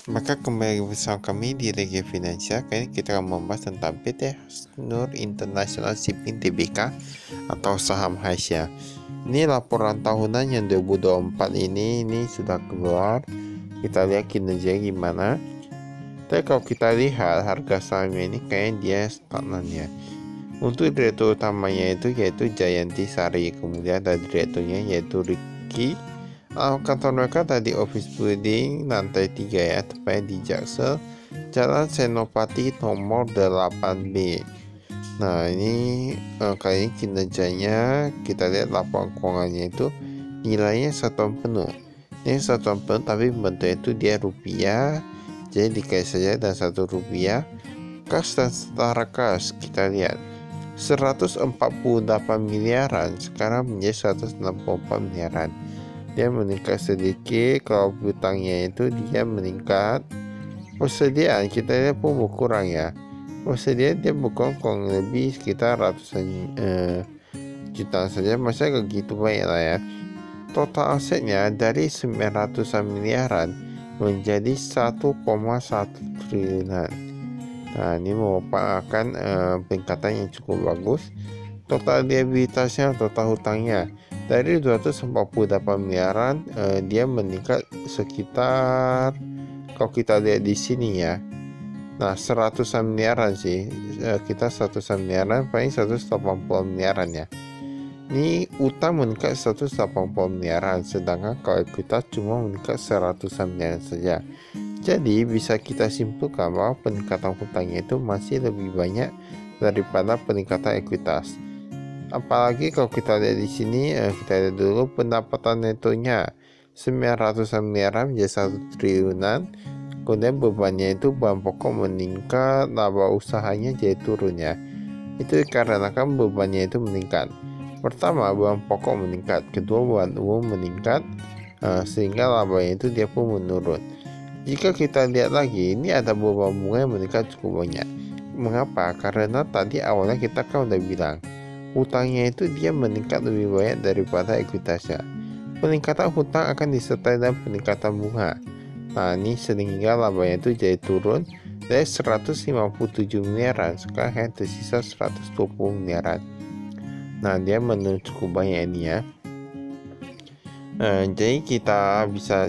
Maka kembali bersama kami di Regi Finansial. Kali ini kita akan membahas tentang PT Hasnur International Shipping Tbk atau saham Haisya. Ini laporan tahunan yang 2024 ini sudah keluar. Kita lihat kinerja gimana. Tapi kalau kita lihat harga sahamnya ini kayaknya dia stagnan ya. Untuk direktur utamanya yaitu Jayanti Sari, kemudian ada direkturnya yaitu Ricky. Kantor mereka tadi office building lantai 3 ya, tepatnya di Jaksel, Jalan Senopati nomor 8B. Nah ini kali ini kinerjanya kita lihat laporan keuangannya itu nilainya satuan penuh. Ini satuan penuh tapi bentuknya itu dia rupiah, jadi dikali saja dan 1 rupiah. Kas dan setara kas kita lihat 148 miliaran sekarang menjadi 164 miliaran. Dia meningkat sedikit. Kalau hutangnya itu dia meningkat. Persediaan kita lihat pun berkurang ya. Persediaan dia berkurang kurang lebih sekitar ratusan jutaan saja. Masa gak gitu banyak lah ya. Total asetnya dari 900-an miliaran menjadi 1,1 triliunan. Nah ini merupakan peningkatan yang cukup bagus. Total liabilitasnya, total hutangnya dari 248 miliaran dia meningkat sekitar, kalau kita lihat di sini ya, nah 100-an miliaran sih, kita 100-an miliaran paling 180 miliaran ya. Ini utang meningkat 180 miliaran, sedangkan kalau kita cuma meningkat 100-an miliaran saja. Jadi bisa kita simpulkan bahwa peningkatan hutangnya itu masih lebih banyak daripada peningkatan ekuitas. Apalagi kalau kita lihat di sini, kita lihat dulu pendapatan netonya 900-an miliaran menjadi 1 triliunan. Kemudian bebannya itu bahan pokok meningkat, laba usahanya jadi turun ya. Itu dikarenakan bebannya itu meningkat. Pertama, bahan pokok meningkat, kedua bahan umum meningkat, sehingga labanya itu dia pun menurun. Jika kita lihat lagi, ini ada beban bunga yang meningkat cukup banyak. Mengapa? Karena tadi awalnya kita kan udah bilang hutangnya itu dia meningkat lebih banyak daripada ekuitasnya. Peningkatan hutang akan disertai dengan peningkatan bunga. Nah ini sehingga labanya itu jadi turun dari 157 miliaran sekarang hanya tersisa 120 miliaran. Nah dia menurun cukup banyak ini ya. Jadi kita bisa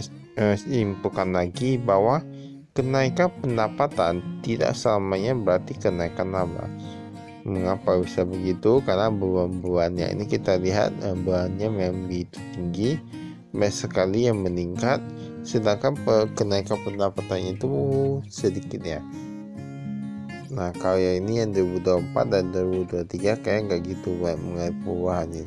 simpulkan lagi bahwa kenaikan pendapatan tidak selamanya berarti kenaikan laba. Mengapa bisa begitu? Karena beban-bebannya ini kita lihat bebannya memang begitu tinggi, banyak sekali yang meningkat, sedangkan kenaikan pendapatannya itu sedikit ya. Nah kalau yang ini yang 2024 dan 2023 kayak nggak gitu banyak mengenai perubahannya.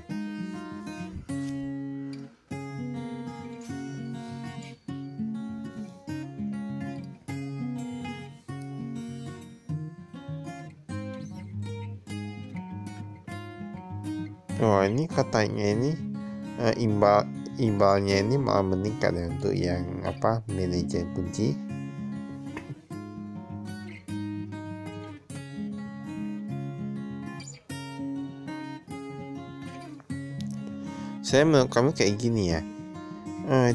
Oh ini katanya ini imbalnya ini malah meningkat ya untuk yang manajer kunci. Saya menurut kami kayak gini ya.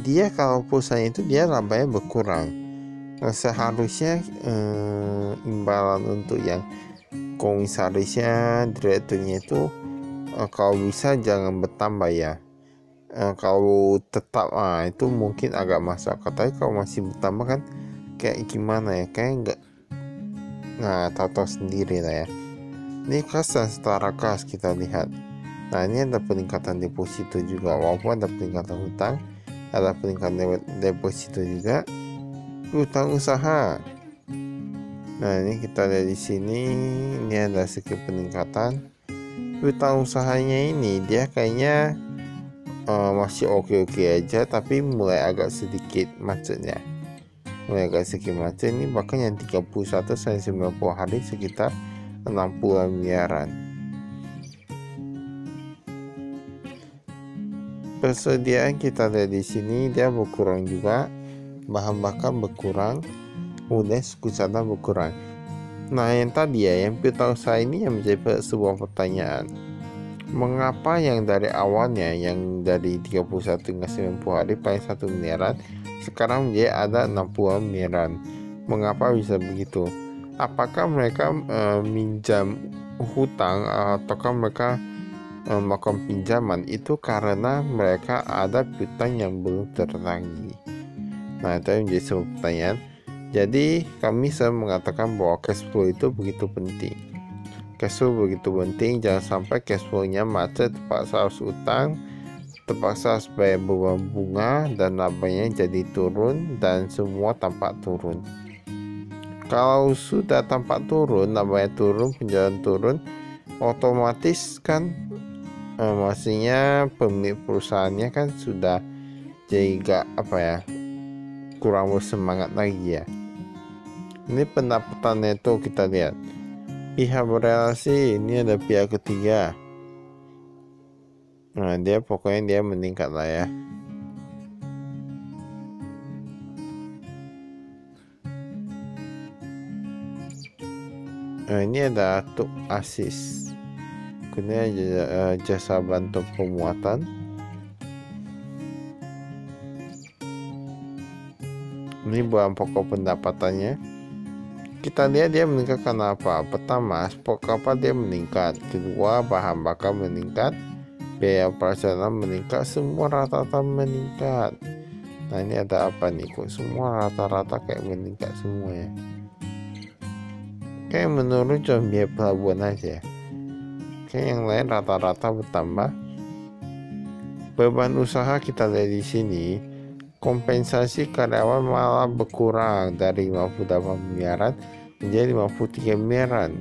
Dia kalau perusahaan itu dia labanya berkurang. Seharusnya imbalan untuk yang komisarisnya, direkturnya itu kalau bisa jangan bertambah ya. Kalau tetap itu mungkin agak masuk akal, tapi kalau masih bertambah kan kayak gimana ya, kayak nggak tahu sendiri lah ya. Ini kas dan setara kas kita lihat. Nah ini ada peningkatan deposito juga, walaupun ada peningkatan hutang, ada peningkatan deposito juga. Hutang usaha, nah ini kita lihat di sini, ini ada sedikit peningkatan. Hutang usahanya ini dia kayaknya masih oke aja, tapi mulai agak sedikit macetnya. Mulai agak sedikit macet ini, bahkan yang 31 sampai 90 hari sekitar 60 miliaran. Persediaan kita lihat di sini dia berkurang juga, bahan bakar berkurang, kemudian suku cadang berkurang. Nah yang tadi ya, yang piutang usaha ini yang menjadi sebuah pertanyaan. Mengapa yang dari awalnya yang dari 31 hingga 90 hari paling 1 miliaran sekarang dia ada 60 miliaran. Mengapa bisa begitu? Apakah mereka minjam hutang ataukah mereka melakukan pinjaman? Itu karena mereka ada piutang yang belum tertagih. Nah, itu yang menjadi sebuah pertanyaan. Jadi kami selalu mengatakan bahwa cash flow itu begitu penting. Cash flow begitu penting, jangan sampai cash flow-nya macet, terpaksa harus utang, terpaksa harus bayar beban bunga, dan labanya jadi turun, dan semua tampak turun. Kalau sudah tampak turun, labanya turun, penjualan turun, otomatis kan maksudnya pemilik perusahaannya kan sudah jadi kurang bersemangat lagi ya. Ini pendapatan neto kita lihat. Pihak berelasi, ini ada pihak ketiga. Nah, pokoknya dia meningkat lah ya. Nah, ini ada Tuk Asis. Kemudian jasa bantu pemuatan. Ini bahan pokok pendapatannya. Kita lihat dia meningkat karena apa? Pertama, stok kapal dia meningkat. Kedua, bahan bakar meningkat. Biaya operasional meningkat. Semua rata-rata meningkat. Nah, ini ada apa nih? Kok semua rata-rata kayak meningkat semua ya? Kayak menurun cuma biaya pelabuhan aja. Kayak yang lain rata-rata bertambah. Beban usaha kita lihat di sini. Kompensasi karyawan malah berkurang dari 58 miliaran menjadi 53 miliaran.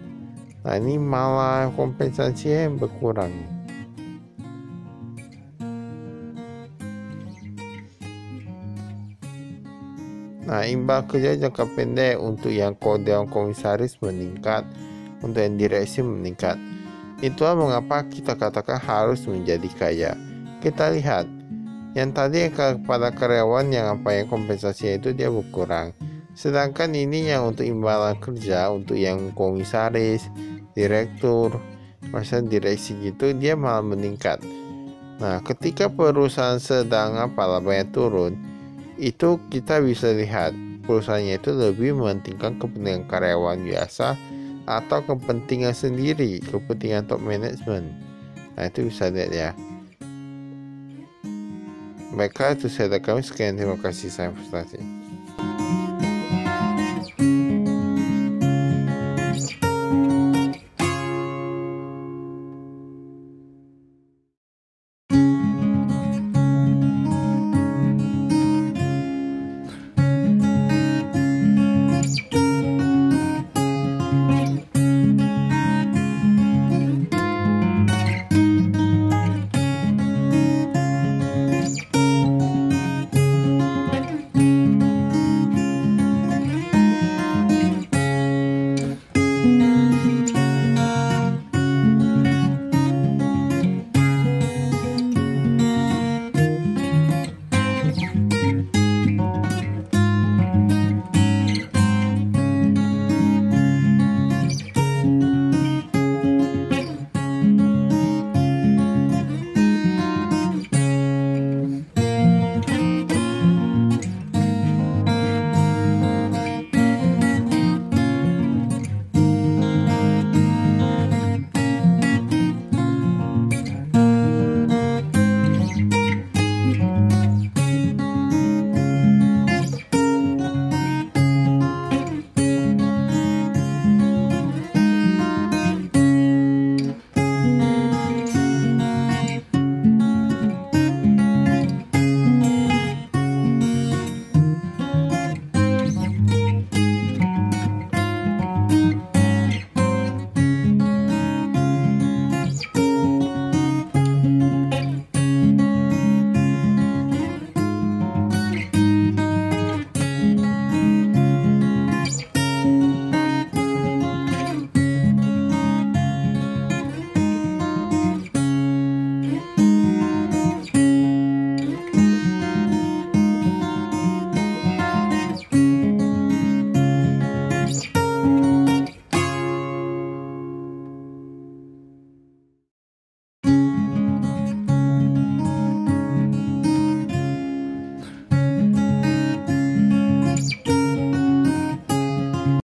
Nah, ini malah kompensasi yang berkurang. Nah, imbal kerja jangka pendek untuk yang dewan komisaris meningkat, untuk yang direksi meningkat. Itulah mengapa kita katakan harus menjadi kaya. Kita lihat yang tadi kepada karyawan yang kompensasinya itu dia berkurang. Sedangkan ini yang untuk imbalan kerja, untuk yang komisaris, direktur, masa direksi gitu, dia malah meningkat. Nah, ketika perusahaan sedang labanya turun, itu kita bisa lihat perusahaannya itu lebih mementingkan kepentingan karyawan biasa atau kepentingan sendiri, kepentingan top management. Nah, itu bisa lihat ya. Baiklah, itu saya dari kami. Sekian, terima kasih, saya frustasi.